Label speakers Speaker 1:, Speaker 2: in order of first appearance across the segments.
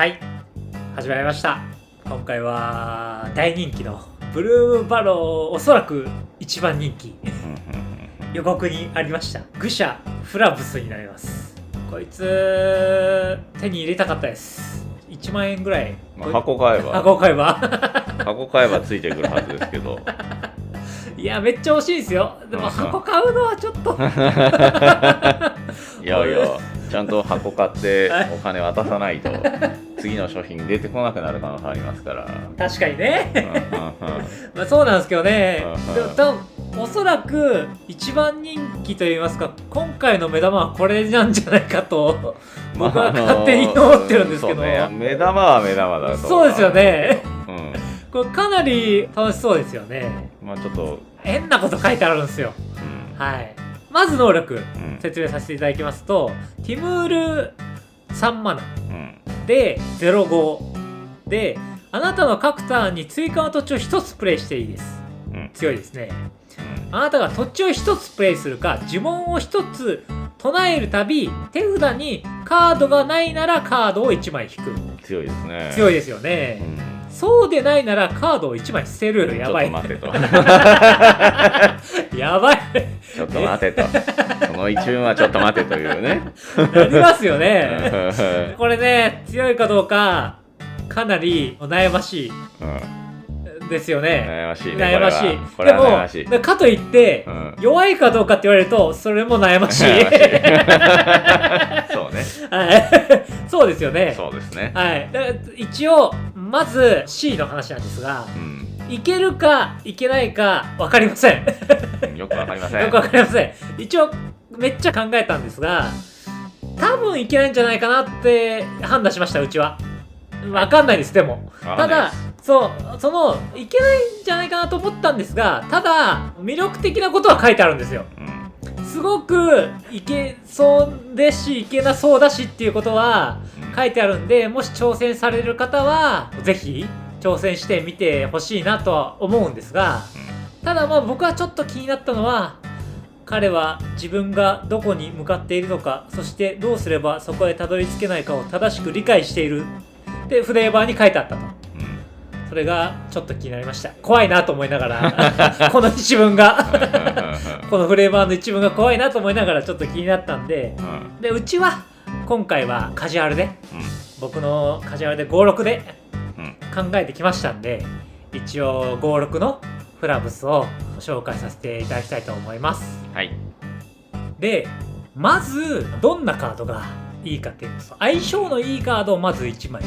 Speaker 1: はい、始まりました。今回は大人気のブルームバロー、おそらく一番人気予告にありました愚者フラブスになります。こいつ手に入れたかったです。1万円ぐらい、
Speaker 2: 箱買えば
Speaker 1: 箱買えば
Speaker 2: ついてくるはずですけど
Speaker 1: いやめっちゃ惜しいですよ。でも箱買うのはちょっと
Speaker 2: いやちゃんと箱買ってお金渡さないと次の商品出てこなくなる可能性ありますから。
Speaker 1: 確かにねまあそうなんですけどね。でも多分おそらく一番人気といいますか、今回の目玉はこれなんじゃないかと僕は勝手に思ってるんですけど、
Speaker 2: 目玉は目玉だと。
Speaker 1: そうですよね、これかなり楽しそうですよね。
Speaker 2: まあちょっと
Speaker 1: 変なこと書いてあるんですよ、はい。まず能力、説明させていただきますと、ティムール3マナ、で05で、あなたの各ターンに追加の土地を1つプレイしていいです、強いですね。あなたが土地を1つプレイするか呪文を1つ唱えるたび手札にカードがないならカードを1枚引く。
Speaker 2: 強いですね。
Speaker 1: 強いですよね、そうでないならカードを1枚捨てる。やばい。
Speaker 2: ちょっと待てと
Speaker 1: やばい
Speaker 2: ちょっと待てとその一文はちょっと待てというね
Speaker 1: なりますよねこれね、強いかどうかかなり悩ましい、ですよね。
Speaker 2: 悩ましいね。
Speaker 1: 悩ましい。
Speaker 2: これは悩ましい。
Speaker 1: でもかといって、弱いかどうかって言われるとそれも悩ましい
Speaker 2: そうね。
Speaker 1: はい、そうですよね。
Speaker 2: そうですね。
Speaker 1: はい。だから一応まず C の話なんですが、いけるかいけないか分かりません
Speaker 2: よく分かりません。
Speaker 1: よく分かりません。一応めっちゃ考えたんですが、多分いけないんじゃないかなって判断しました。うちは分かんないです。でもただそのいけないんじゃないかなと思ったんですが、ただ魅力的なことは書いてあるんですよ、すごくいけそうですしいけなそうだしっていうことは書いてあるんで、もし挑戦される方はぜひ挑戦してみてほしいなとは思うんですが、ただまあ僕はちょっと気になったのは、彼は自分がどこに向かっているのか、そしてどうすればそこへたどり着けないかを正しく理解しているでフレーバーに書いてあったと。それがちょっと気になりました。怖いなと思いながらこの一文がこのフレーバーの一文が怖いなと思いながらちょっと気になったんで、でうちは今回はカジュアルで、僕のカジュアルで56で考えてきましたんで、一応56のフラブスを紹介させていただきたいと思います。
Speaker 2: はい。
Speaker 1: でまずどんなカードがいいかっていうと、相性のいいカードをまず1枚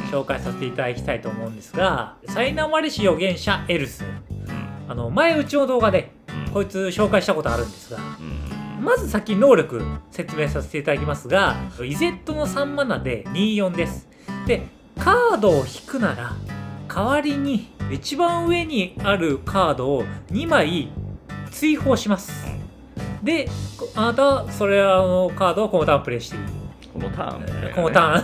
Speaker 1: 紹介させていただきたいと思うんですが、サイナマリシ預言者エルス、前うちの動画でこいつ紹介したことあるんですが、まず先能力説明させていただきますが、イゼットの3マナで24です。でカードを引くなら代わりに一番上にあるカードを2枚追放します。であなたはそれらのカードをこのターンプレイしていい。
Speaker 2: このターン、
Speaker 1: このター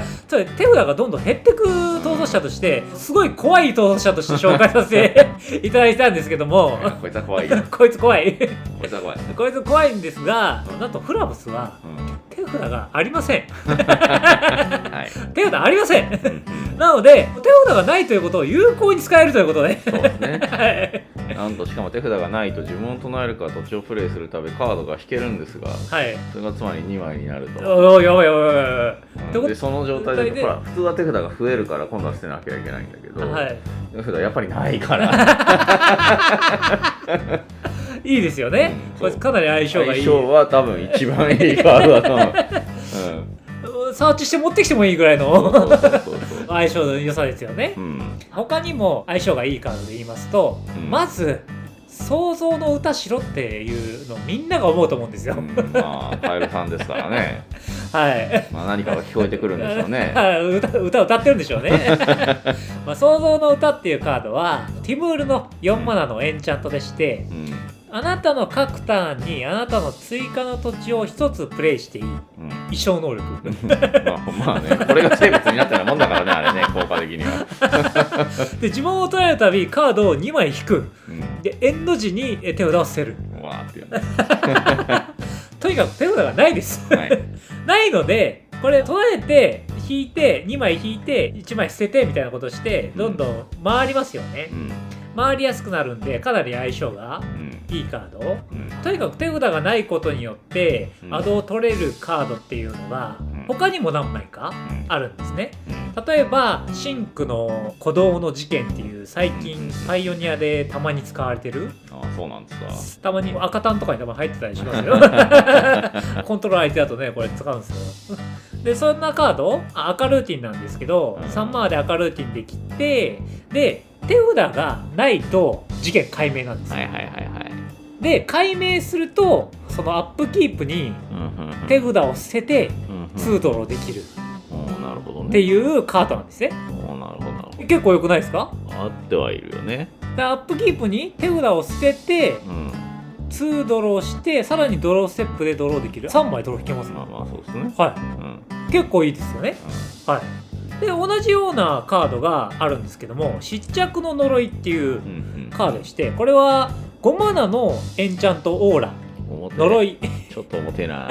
Speaker 1: ンそれ手札がどんどん減ってく逃走者として、すごい怖い逃走者として紹介させていただいたんですけども
Speaker 2: こいつは怖い
Speaker 1: こいつ怖い
Speaker 2: こいつは怖い
Speaker 1: こいつ怖いんですが、なんとフラブスは手札がありません手札ありませんなので手札がないということを有効に使えるということで、
Speaker 2: そうですねなんとしかも手札がないと呪文を唱えるか土地をプレイするためカードが引けるんですが、
Speaker 1: はい、
Speaker 2: それがつまり2枚になると。
Speaker 1: やばいやばいやばい、
Speaker 2: でその状態でほら普通は手札が増えるから今度は捨てなきゃいけないんだけど、手札やっぱりないから
Speaker 1: いいですよね、こいつかなり相性がいい。
Speaker 2: 相性は多分一番いいカードだと思う
Speaker 1: サーチして持ってきてもいいぐらいの相性の良さですよね、他にも相性がいいカードで言いますと、まず想像の歌しろっていうのみんなが思うと思うんですよ、
Speaker 2: まあカエルさんですからね
Speaker 1: はい、
Speaker 2: まあ何かが聞こえてくるんでしょうね
Speaker 1: 歌歌ってるんでしょうねまあ想像の歌っていうカードはティムールの4マナのエンチャントでして、あなたの各ターンにあなたの追加の土地を1つプレイしていい、衣装能力
Speaker 2: まあね、これが生物になったようなもんだからね、あれね、効果的には
Speaker 1: で呪文を取られるたびカードを2枚引く、でエンド時に手札を捨てる、
Speaker 2: わーっていうね
Speaker 1: とにかく手札がないです、ないのでこれ取られて引いて2枚引いて1枚捨ててみたいなことしてどんどん回りますよね、
Speaker 2: うん
Speaker 1: 回りやすくなるんでかなり相性がいいカード、とにかく手札がないことによってアドを取れるカードっていうのが他にも何枚かあるんですね。例えばシンクの鼓動の事件っていう最近パイオニアでたまに使われてる、
Speaker 2: ああそうなんですか。
Speaker 1: たまに赤単とかにたまに入ってたりしますよコントロール相手だとねこれ使うんですよでそんなカード赤ルーティンなんですけど、3マーで赤ルーティンで切ってで手札がないと事件解明なんですよ。
Speaker 2: はいはいはいはい。
Speaker 1: で解明するとそのアップキープに手札を捨てて2ドローできる
Speaker 2: なるほどね
Speaker 1: っていうカードなんですね。
Speaker 2: なるほどなるほど。
Speaker 1: 結構良くないですか？
Speaker 2: あってはいるよね。
Speaker 1: でアップキープに手札を捨てて2ドローしてさらにドローステップでドローできる3枚ドロー引けますね。
Speaker 2: まあまあそうですね。
Speaker 1: はい、結構いいですよね。はい。で同じようなカードがあるんですけども失着の呪いっていうカードでしてこれは5マナのエンチャントオーラ呪い
Speaker 2: ちょっと重てえな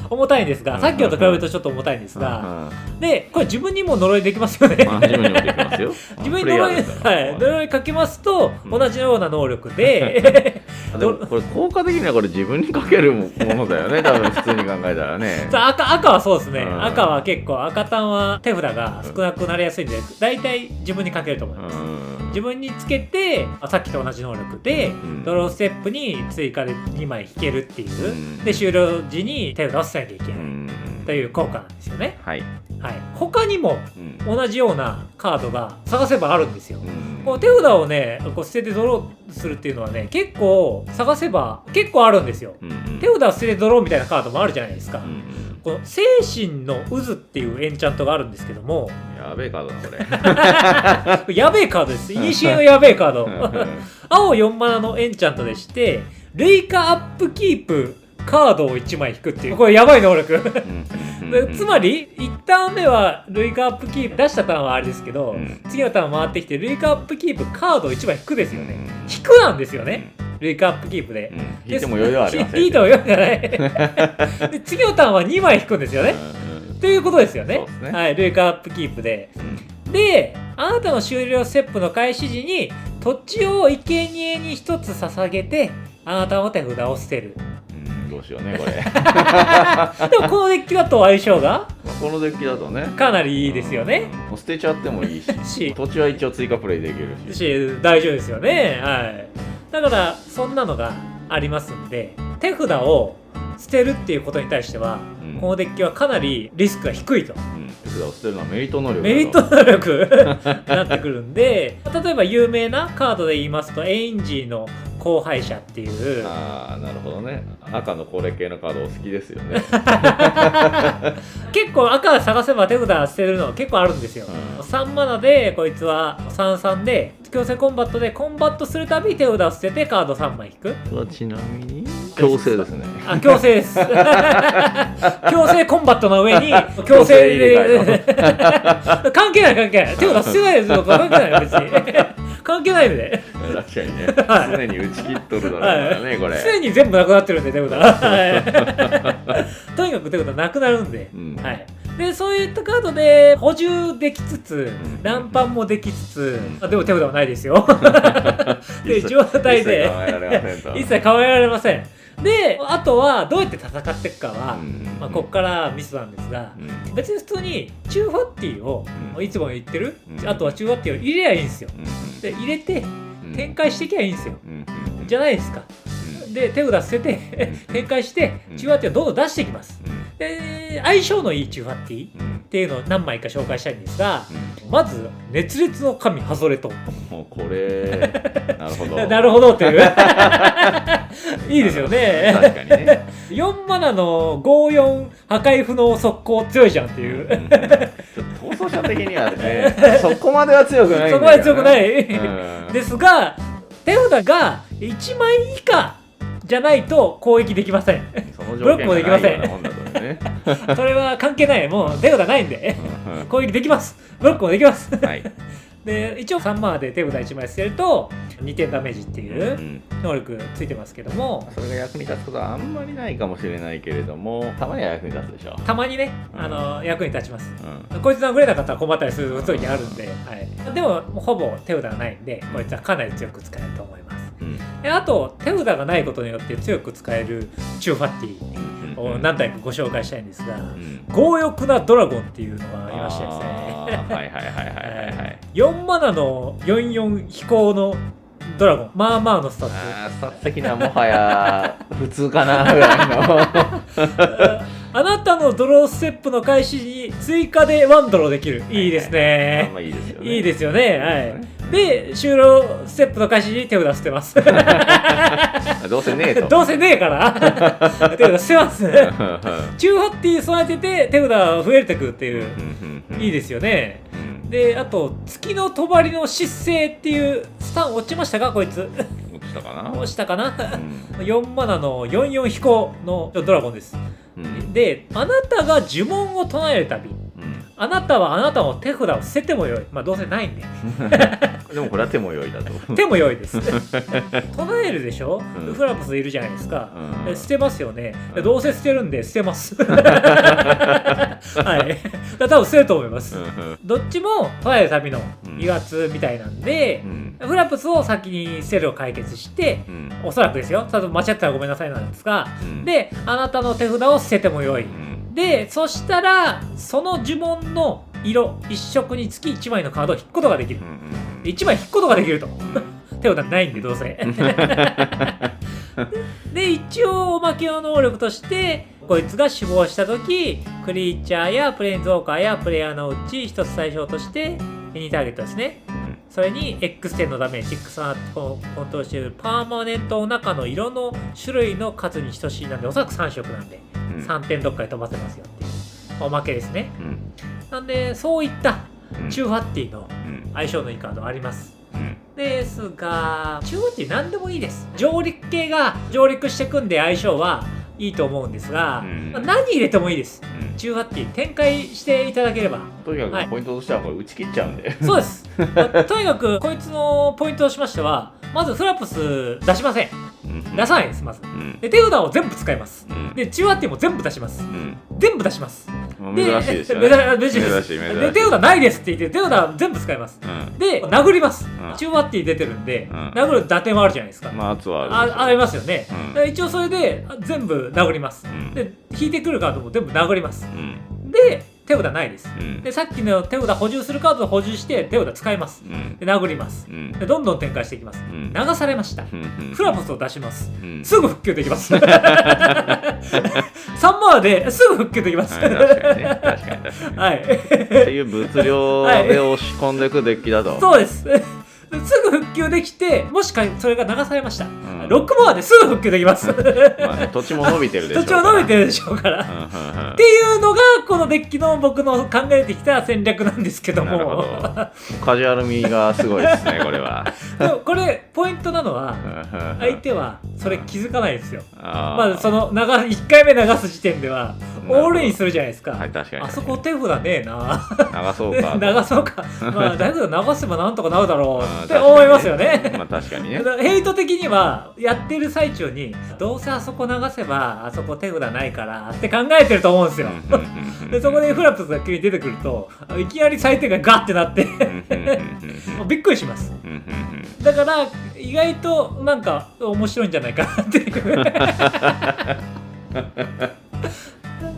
Speaker 1: 重たいんですがさっきのと比べるとちょっと重たいんですがでこれ自分にも呪いできますよね
Speaker 2: 自分にもできますよ
Speaker 1: 自分に呪いかけますと同じような能力で
Speaker 2: でもこれ効果的にはこれ自分にかけるものだよね多分普通に考えたらね
Speaker 1: 赤はそうですね、赤は結構赤単は手札が少なくなりやすいんで大体自分にかけると思います。自分につけてさっきと同じ能力でドローステップに追加で2枚引けるっていうで終了時に手札を捨てなきゃいけないという効果なんですよね。
Speaker 2: はい、
Speaker 1: はい、他にも同じようなカードが探せばあるんですよ。こう手札をねこう捨ててドローするっていうのはね結構探せば結構あるんですよ。手札を捨ててドローみたいなカードもあるじゃないですか。この精神の渦っていうエンチャントがあるんですけども
Speaker 2: やべえカードだこ
Speaker 1: れやべえカードです。イニシエのやべえカード青4マナのエンチャントでして累加アップキープカードを1枚引くっていうこれやばい能力つまり1ターン目は累加アップキープ出したターンはあれですけど、次のターン回ってきて累加アップキープカードを1枚引くですよね。引くなんですよね。累加アップキープで、
Speaker 2: 引いても余裕はありません。
Speaker 1: 引いても余裕じゃないで次のターンは2枚引くんですよね、ということですよね。はい、累加アップキープで、であなたの終了ステップの開始時に土地を生贄に1つ捧げてあなたの手札を捨てる。
Speaker 2: どうしようねこれ
Speaker 1: でもこのデッキだと相性が
Speaker 2: このデッキだとね
Speaker 1: かなりいいですよね。
Speaker 2: もう捨てちゃってもいいし土地は一応追加プレイできるし
Speaker 1: 大丈夫ですよね。はい、だからそんなのがありますんで手札を捨てるっていうことに対しては、このデッキはかなりリスクが低いと、
Speaker 2: 手札を捨てるのはメリット能力
Speaker 1: メリット能力になってくるんで例えば有名なカードで言いますとエインジーの荒廃者っていう
Speaker 2: なるほどね赤のこれ系のカードお好きですよね
Speaker 1: 結構赤探せば手札捨てるの結構あるんですよ、3マナでこいつは33で強制コンバットでコンバットするたび手札を捨ててカード3枚引く。
Speaker 2: ちなみに強制ですね。
Speaker 1: 強制です強制コンバットの上に強制で関係ない手札捨てないですよ関係ない別に関係ないので
Speaker 2: 確かにね常に打ち切っとるだろうからねこれ
Speaker 1: 常に全部なくなってるんで手札とにかく手札なくなるんで、はい、でそういったカードで補充できつつ乱販もできつつでも手札はないですよで状態で一切考えられません。であとはどうやって戦っていくかは、ここからミスなんですが、別に普通にチューファッティを、いつも言ってる、あとはチューファッティを入れりゃいいんですよ、で入れて展開していけばいいんですよ、じゃないですか。で手札捨てて展開してチューファッティをどんどん出していきます、で相性のいいチューファッティっていうのを何枚か紹介したいんですが、まず熱烈の神ハゾレト
Speaker 2: もうこれなるほど
Speaker 1: なるほどっていういいですよね。
Speaker 2: 確かにね
Speaker 1: 4マナの54破壊不能速攻強いじゃんっていう、
Speaker 2: ちょっと逃走者的にはねそこまでは強くないんだよね。
Speaker 1: そこまで強くない、ですが手札が1枚以下じゃないと攻撃できません。ブロックもできません。それは関係ない。もう手札ないんで攻撃できます。ブロックもできます。
Speaker 2: はい
Speaker 1: で一応3マナで手札1枚捨てると2点ダメージっていう能力ついてますけども、
Speaker 2: それが役に立つことはあんまりないかもしれないけれども、たまには役に立つでしょ。
Speaker 1: たまにね、役に立ちます。こいつ殴れなかったら困ったりする時あるんで、はい、でもほぼ手札がないんで、こいつはかなり強く使えると思います。あと手札がないことによって強く使えるチューファッティを何体かご紹介したいんですが、強欲なドラゴンっていうのがありましてですね、
Speaker 2: はいはいはいはいはい
Speaker 1: 4マナの44飛行のドラゴン、まあまあのスタッツ。
Speaker 2: スタッツ的にはもはや普通かなぐらいの
Speaker 1: あなたのドローステップの開始に追加で1ドローできる。いいですね。
Speaker 2: いいですよね。
Speaker 1: いいですよね。はい。で、終了ステップの開始に手札捨てます。
Speaker 2: どうせねえと。
Speaker 1: どうせねえから手札捨てます。チューハッティ備えてて手札増えてくっていう。いいですよね。で、あと月の帳の失勢っていうスタン落ちましたかこいつ。
Speaker 2: 落ちたかな。
Speaker 1: 落ちたかな。4マナの44飛行のドラゴンです。で、あなたが呪文を唱えるたび、あなたはあなたの手札を捨ててもよい。まあどうせないんで
Speaker 2: でもこれは手もよいだと。
Speaker 1: 手もよいです唱えるでしょ、フラプスいるじゃないですか、捨てますよね。どうせ捨てるんで捨てますはい多分捨てると思います。どっちも唱えるたびの2月みたいなんで、フラプスを先に捨てるを解決して、おそらくですよ、多分間違ったらごめんなさいなんですが、であなたの手札を捨ててもよい。でそしたらその呪文の色1色につき1枚のカードを引くことができる。1枚引くことができると手札ないんでどうせで一応おまけの能力としてこいつが死亡した時クリーチャーやプレインズウォーカーやプレイヤーのうち1つ対象として2ターゲットですね。それに X10 のダメージ、X3 コントロールしているパーマネントの中の色の種類の数に等しいなんで、おそらく3色なんで、3点どっかで飛ばせますよっていうおまけですね。なんで、そういったチューファッティの相性のいいカードあります。ですが、チューファッティ何でもいいです。上陸系が上陸してくんで相性はいいと思うんですが、何入れてもいいです。チューファッティ展開していただければ。
Speaker 2: とにかくポイントとしてはこれ打ち切っちゃうんで。
Speaker 1: そうです。とにかくこいつのポイントとしましては、まずフラプス出しません。出さないです、まず。で、手札を全部使います。で、チューファッティも全部出します。全部出します。
Speaker 2: 珍しいですよね。珍しいです。
Speaker 1: で、手札ないですって言って、手札全部使います。で、殴ります。チューファッティ出てるんで、殴る打点はあるじゃないですか。
Speaker 2: まあ、圧は
Speaker 1: ありますよね。一応それで全部殴ります。で、引いてくるカードも全部殴ります。で、手札ないです。で、さっきの手札補充するカードを補充して手札使います。で、殴ります。で、どんどん展開していきます。流されました。フラプスを出します。すぐ復旧できます。3マーですぐ復旧できます。
Speaker 2: 確かにね。確かに。はい。っていう物量で押し込んでいくデッキだと。
Speaker 1: そうです。すぐ復旧できて、もしかそれが流されました。6マーですぐ復旧できます。
Speaker 2: まあね、土地も伸びてるでしょうから。
Speaker 1: 土地も伸びてるでしょうから。っていうのがこのデッキの僕の考えてきた戦略なんですけども。
Speaker 2: カジュアル味がすごいですね、これは。
Speaker 1: でもこれポイントなのは相手はそれ気づかないですよ。まずその1回目流す時点ではオールインするじゃないですか。
Speaker 2: はい、確かに。
Speaker 1: あそこ手札ねえな。
Speaker 2: 流そうか。
Speaker 1: 流そうか。まあだけど流せばなんとかなるだろうって思いますよね。
Speaker 2: まあ確かにね。
Speaker 1: ヘイト的にはやってる最中にどうせあそこ流せばあそこ手札ないからって考えてると思うんですよ。でそこでフラプスが急に出てくるといきなり採点がガッてなってびっくりします。だから意外となんか面白いんじゃないかなっていう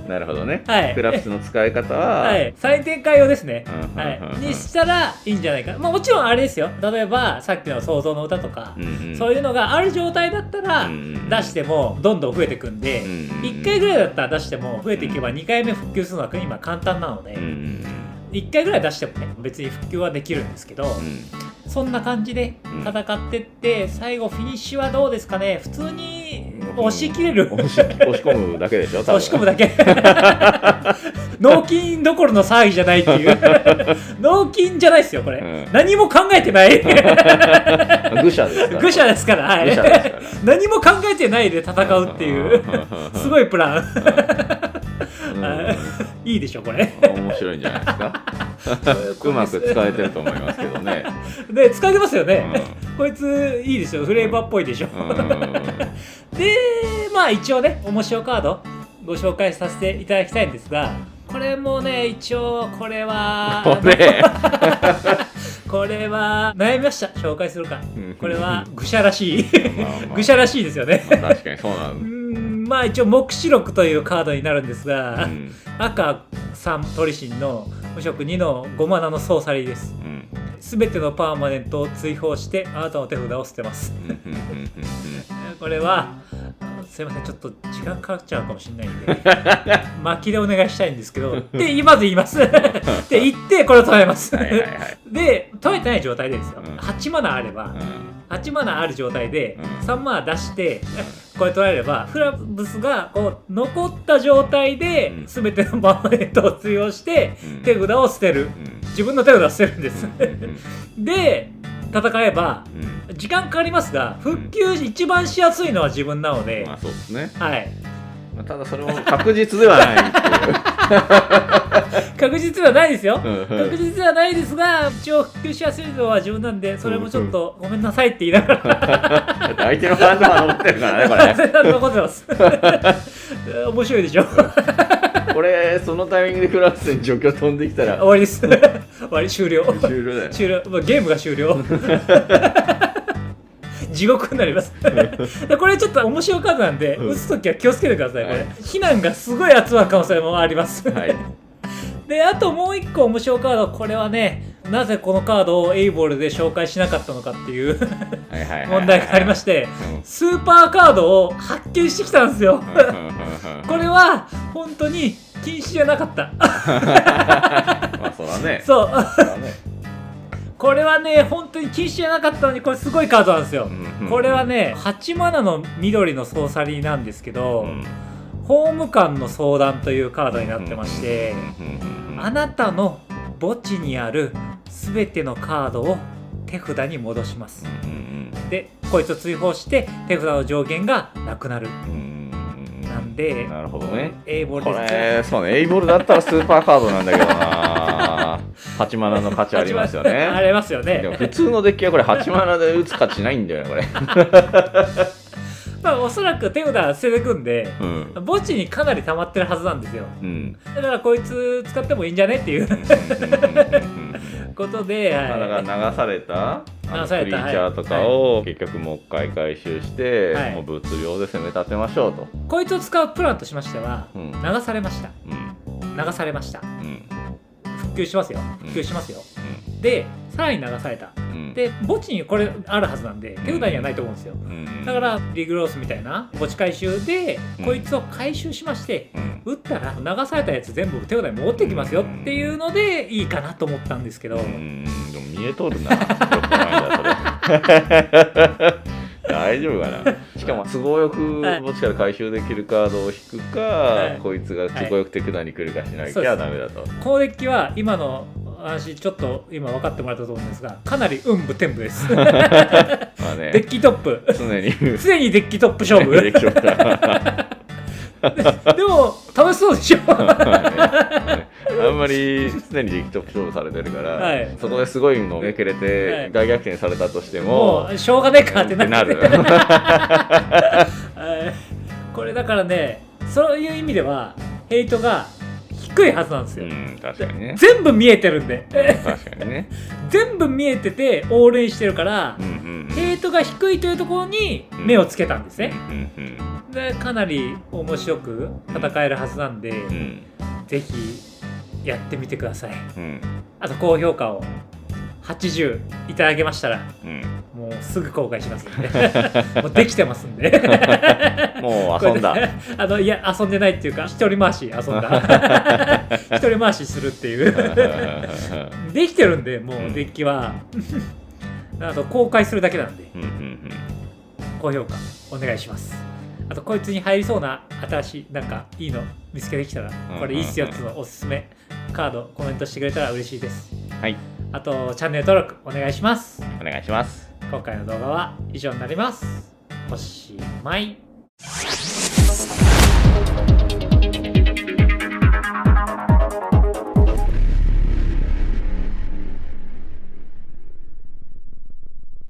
Speaker 2: なるほどね。
Speaker 1: はい。
Speaker 2: フラプスの使い方は、
Speaker 1: はい。再展開用ですね。はい。にしたらいいんじゃないかな。まあもちろんあれですよ。例えばさっきの創造の歌とか、そういうのがある状態だったら出してもどんどん増えていくんで、1回ぐらいだったら出しても増えていけば2回目復旧するのは今簡単なので、1回ぐらい出してもね別に復旧はできるんですけど、そんな感じで戦ってって最後フィニッシュはどうですかね。普通に押し切れる。
Speaker 2: 押し込むだけでしょ。
Speaker 1: 押し込むだけ。納金どころの騒ぎじゃないっていう納金じゃないですよこれ、何も考えてない
Speaker 2: 愚者ですから。
Speaker 1: 愚者ですから、はい、何も考えてないで戦うっていうすごいプランいいでしょこれ。
Speaker 2: 面白いんじゃないですか。うまく使えてると思いますけどね。
Speaker 1: で使えてますよね、こいついいでしょ、フレーバーっぽいでしょ、でまあ一応ね面白カードご紹介させていただきたいんですが、これもね一応これはこれは悩みました、紹介するか。これは愚者らしい愚者らしいですよね。
Speaker 2: 確かにそうなの。
Speaker 1: まあ一応目視録というカードになるんですが、赤3トリシンの無色2の5マナのソーサリーです。すべてのパーマネントを追放してあなたの手札を捨てます。これはすいません、ちょっと時間かかっちゃうかもしれないんで巻きでお願いしたいんですけどでまず言いますって言ってこれを止めますで止めてない状態でですよ、8マナあれば、8マナある状態で3マナ出してこれ取られれば、フラブスがこう残った状態で全てのパーマネントを追放して手札を捨てる、自分の手札を捨てるんですで戦えば時間かかりますが、復旧一番しやすいのは自分なので、
Speaker 2: まあそうですね。
Speaker 1: はい。
Speaker 2: ただそれも確実ではないっていう
Speaker 1: 確実ではないですよ。確実ではないですが、一応復旧しやすいのは自分なんで、それもちょっとごめんなさいって言いながら
Speaker 2: 相手のハンドが残ってるからね、これ
Speaker 1: 残ってます面白いでしょ
Speaker 2: これそのタイミングでフランスに除去飛んできたら
Speaker 1: 終わりです終わり、終了
Speaker 2: だよ。
Speaker 1: 終了、まあ、ゲームが終了地獄になりますこれちょっと面白いカードなんで、打つときは気をつけてください。これ避難がすごい集まる可能性もありますであともう一個面白いカード、これはね、なぜこのカードをエイボールで紹介しなかったのかっていう問題がありまして、スーパーカードを発見してきたんですよこれは本当に禁止じゃなかった
Speaker 2: まあそうだね。
Speaker 1: そうこれはね本当に禁止じゃなかったのに、これすごいカードなんですよ。これはね8マナの緑のソーサリーなんですけど、ホーム間の相談というカードになってまして、あなたの墓地にある全てのカードを手札に戻します。でこいつを追放して手札の上限がなくなる。なんで、
Speaker 2: なるほどね。
Speaker 1: エイボール
Speaker 2: です。これそうね、エイボールだったらスーパーカードなんだけどな8マナの価値ありますよね
Speaker 1: ありますよね。
Speaker 2: でも普通のデッキはこれ8マナで打つ価値ないんだよね、これ
Speaker 1: まあおそらく手札捨ててくんで、墓地にかなり溜まってるはずなんですよ、だからこいつ使ってもいいんじゃねっていうことで、
Speaker 2: だから流されたクリーチャーとかを結局もう一回回収して、もう物量で攻め立てましょうと。
Speaker 1: こいつを使うプランとしましては、流されました、流されました、復旧しますよ、復旧しますよ、でさらに流された、で墓地にこれあるはずなんで手札にはないと思うんですよ、だからリグロースみたいな墓地回収でこいつを回収しまして、打ったら流されたやつ全部手札に戻ってきますよっていうのでいいかなと思ったんですけど、
Speaker 2: でも見えとるなよくないんだそれ大丈夫かな。しかも都合よく墓地から回収できるカードを引くか、こいつが都合よく手札に来るかしなきゃダメだと。
Speaker 1: このデッキは今の話ちょっと今分かってもらったと思うんですが、かなり運武天武ですまあ、ね、デッキトップ常にデッキトップ勝負でも楽しそうでしょ
Speaker 2: あんまり常にデッキトップ勝負されてるから、そこですごいのをめくれて大逆転されたとしても、
Speaker 1: もうしょうがねえかってなるこれだからね、そういう意味ではヘイトが低いはずなんですよ、
Speaker 2: 確かにね、
Speaker 1: 全部見えてるんで
Speaker 2: 確かにね
Speaker 1: 全部見えててオールインしてるから、ヘイトが低いというところに目をつけたんですね、でかなり面白く戦えるはずなんで、ぜひやってみてください、あと高評価を80いただけましたら、もうすぐ公開しますんでもうできてますんで
Speaker 2: もう遊んだ
Speaker 1: いや遊んでないっていうか一人回し遊んだ一人回しするっていうできてるんで、もうデッキはあと公開するだけなんで、高評価お願いします。あとこいつに入りそうな新しいなんかいいの見つけてきたら、これいいっすよってのおすすめカードコメントしてくれたら嬉しいです。
Speaker 2: はい、
Speaker 1: あとチャンネル登録お願いします。
Speaker 2: お願いします。
Speaker 1: 今回の動画は以上になります。おしまい。